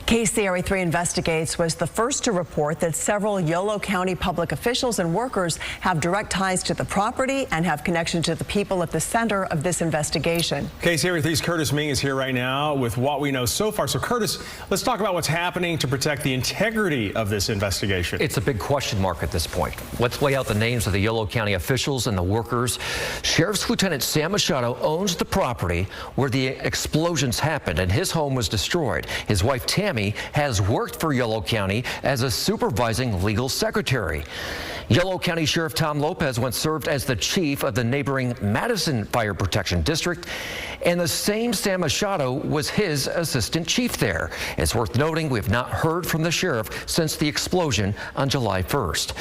KCRA3 Investigates was the first to report that several Yolo County public officials and workers have direct ties to the property and have connection to the people at the center of this investigation. KCRA3's Curtis Ming is here right now with what we know so far. So Curtis, let's talk about what's happening to protect the integrity of this investigation. It's a big question mark at this point. Let's lay out the names of the Yolo County officials and the workers. Sheriff's Lieutenant Sam Machado owns the property where the explosions happened and his home was destroyed. His wife Tammy has worked for Yolo County as a supervising legal secretary. Yolo County Sheriff Tom Lopez once served as the chief of the neighboring Madison Fire Protection District, and the same Sam Machado was his assistant chief there. It's worth noting we have not heard from the sheriff since the explosion on July 1st.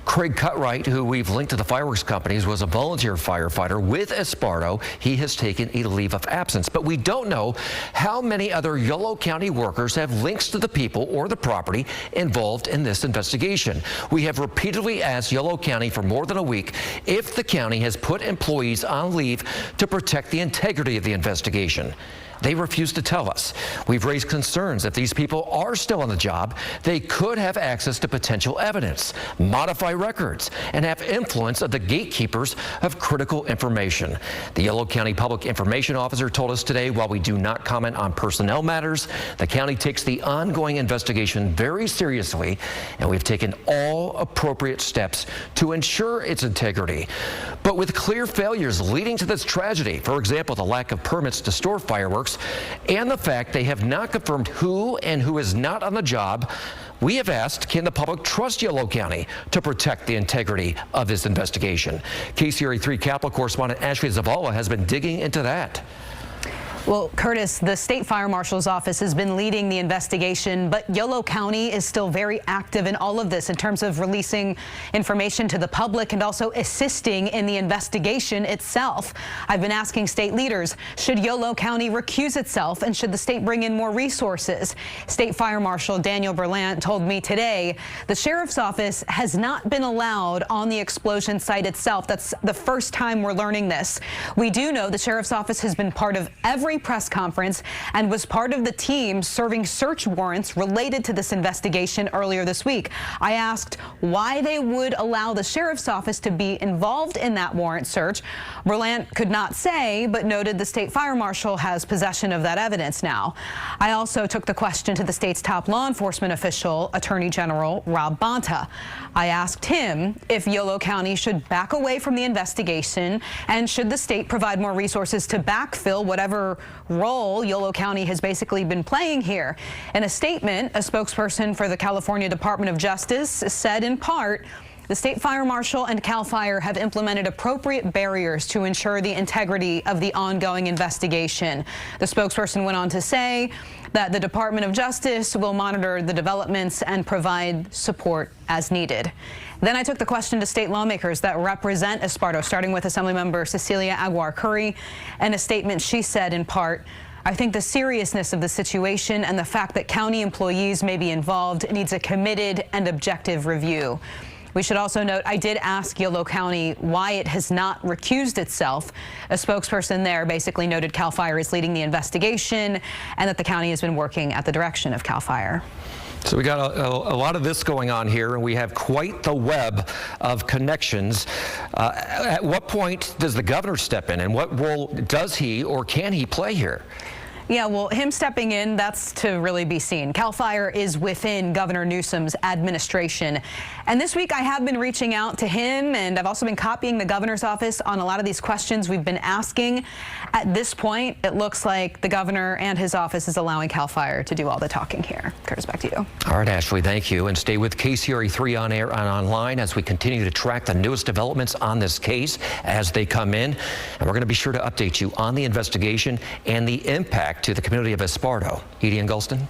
Craig Cutright, who we've linked to the fireworks companies, was a volunteer firefighter with Esparto. He has taken a leave of absence, but we don't know how many other Yolo County workers have links to the people or the property involved in this investigation. We have repeatedly asked Yolo County for more than a week if the county has put employees on leave to protect the integrity of the investigation. They refuse to tell us. We've raised concerns if these people are still on the job, they could have access to potential evidence, modify records, and have influence of the gatekeepers of critical information. The Yolo County Public Information Officer told us today, while we do not comment on personnel matters, the county takes the ongoing investigation very seriously, and we've taken all appropriate steps to ensure its integrity. But with clear failures leading to this tragedy, for example, the lack of permits to store fireworks, and the fact they have not confirmed who and who is not on the job, we have asked, can the public trust Yolo County to protect the integrity of this investigation? KCRA3 Capitol correspondent Ashley Zavala has been digging into that. Well, Curtis, the state fire marshal's office has been leading the investigation, but Yolo County is still very active in all of this in terms of releasing information to the public and also assisting in the investigation itself. I've been asking state leaders, should Yolo County recuse itself and should the state bring in more resources? State Fire Marshal Daniel Berlant told me today the sheriff's office has not been allowed on the explosion site itself. That's the first time we're learning this. We do know the sheriff's office has been part of every press conference and was part of the team serving search warrants related to this investigation earlier this week. I asked why they would allow the sheriff's office to be involved in that warrant search. Berlant could not say, but noted the state fire marshal has possession of that evidence now. I also took the question to the state's top law enforcement official, Attorney General Rob Bonta. I asked him if Yolo County should back away from the investigation and should the state provide more resources to backfill whatever role Yolo County has basically been playing here. In a statement, a spokesperson for the California Department of Justice said in part, the state fire marshal and CAL FIRE have implemented appropriate barriers to ensure the integrity of the ongoing investigation. The spokesperson went on to say that the Department of Justice will monitor the developments and provide support as needed. Then I took the question to state lawmakers that represent Esparto, starting with Assemblymember Cecilia Aguiar Curry. And a statement she said in part, I think the seriousness of the situation and the fact that county employees may be involved needs a committed and objective review. We should also note, I did ask Yolo County why it has not recused itself. A spokesperson there basically noted CAL FIRE is leading the investigation and that the county has been working at the direction of CAL FIRE. So we got a lot of this going on here, and we have quite the web of connections. At what point does the governor step in, and what role does he or can he play here? Yeah, well, him stepping in, that's to really be seen. CAL FIRE is within Governor Newsom's administration. And this week I have been reaching out to him, and I've also been copying the governor's office on a lot of these questions we've been asking. At this point, it looks like the governor and his office is allowing CAL FIRE to do all the talking here. Curtis, back to you. All right, Ashley, thank you. And stay with KCRA3 on air and online as we continue to track the newest developments on this case as they come in. And we're going to be sure to update you on the investigation and the impact to the community of Esparto. Edie and Gulston.